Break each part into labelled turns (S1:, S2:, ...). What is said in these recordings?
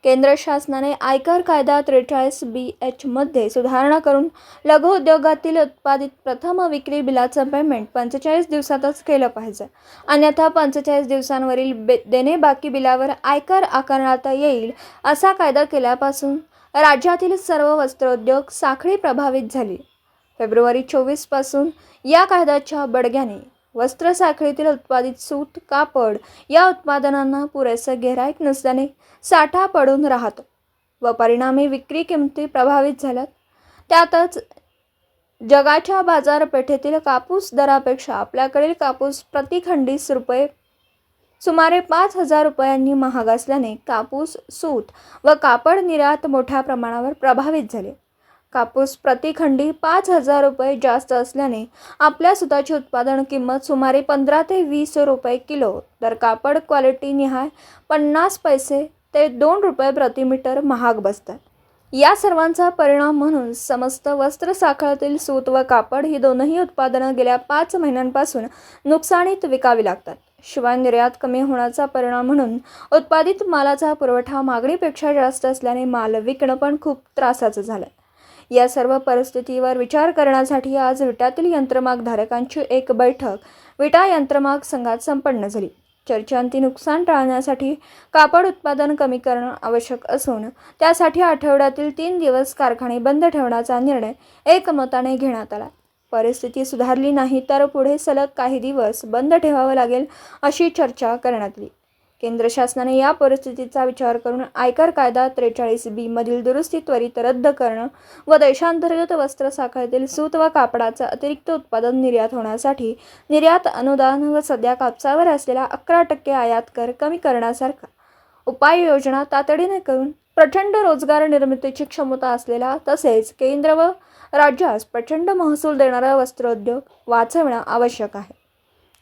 S1: केंद्र शासनाने आयकर कायदा 43BH मध्ये सुधारणा करून लघु उद्योगातील उत्पादित प्रथम विक्री बिलाचं पेमेंट 45 दिवसातच केलं पाहिजे. अन्यथा 45 दिवसांवरील देणे बाकी बिलावर आयकर आकारण्यात येईल असा कायदा केल्यापासून राज्यातील सर्व वस्त्रोद्योग साखळी प्रभावित झाली. फेब्रुवारी 24 पासून या कायद्याच्या बडग्याने वस्त्र साखळीतील उत्पादित सूत, कापड या उत्पादनांना पुरेसे गिऱ्हाईक नसल्याने साठा पडून राहतो व परिणामी विक्री किमती प्रभावित झाल्यात. त्यातच जगाच्या बाजारपेठेतील कापूस दरापेक्षा आपल्याकडील कापूस प्रतिखंडी सुमारे 5,000 रुपयांनी महाग असल्याने कापूस, सूत व कापड निर्यात मोठ्या प्रमाणावर प्रभावित झाले. कापूस प्रतिखंडी 5,000 रुपये जास्त असल्याने आपल्या सुताची उत्पादन किंमत सुमारे 15 ते 20 रुपये किलो, तर कापड क्वालिटी निहाय 50 पैसे ते 2 रुपये प्रति मीटर महाग बसतात. या सर्वांचा परिणाम म्हणून समस्त वस्त्र साखळीतील सूत व कापड ही दोनही उत्पादनं गेल्या 5 महिन्यांपासून नुकसानीत विकावी लागतात. शिवाय निर्यात कमी होण्याचा परिणाम म्हणून उत्पादित मालाचा पुरवठा मागणीपेक्षा जास्त असल्याने माल विकणं पण खूप त्रासाचं झालं. या सर्व परिस्थितीवर विचार करण्यासाठी आज विट्यातील यंत्रमागधारकांची एक बैठक विटा यंत्रमाग संघात संपन्न झाली. चर्चांती नुकसान टाळण्यासाठी कापड उत्पादन कमी करणं आवश्यक असून त्यासाठी आठवड्यातील 3 दिवस कारखाने बंद ठेवण्याचा निर्णय एकमताने घेण्यात आला. परिस्थिती सुधारली नाही तर पुढे सलग काही दिवस बंद ठेवावं लागेल अशी चर्चा करण्यात आली. केंद्र शासनाने या परिस्थितीचा विचार करून आयकर कायदा 43B मधील दुरुस्ती त्वरित रद्द करणं व देशांतर्गत वस्त्र साखळीतील सूत व कापडाचं अतिरिक्त उत्पादन निर्यात होण्यासाठी निर्यात अनुदान व सध्या कापसावर असलेला 11% आयात कर कमी करण्यासारखा उपाययोजना तातडीने करून प्रचंड रोजगार निर्मितीची क्षमता असलेला तसेच केंद्र व राज्यास प्रचंड महसूल देणारा वस्त्रोद्योग वाचवणं आवश्यक आहे.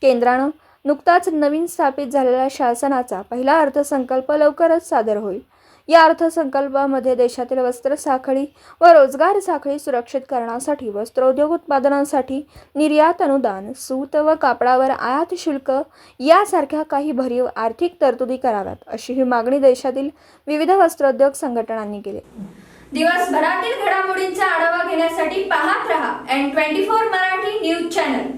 S1: केंद्रानं नुकताच नवीन स्थापित झालेल्या शासनाचा पहिला अर्थसंकल्प लवकरच सादर होईल. या अर्थसंकल्पामध्ये देशातील वस्त्र साखळी व रोजगार साखळी सुरक्षित करण्यासाठी वस्त्रोद्योग उत्पादनांसाठी निर्यात अनुदान, सूत व कापडावर आयात शुल्क यासारख्या काही भरीव आर्थिक तरतुदी कराव्यात अशी ही मागणी देशातील विविध वस्त्रोद्योग संघटनांनी केली.
S2: दिवसभरातील घडामोडींचा आढावा घेण्यासाठी पाहत रहा N24 मराठी न्यूज चॅनल.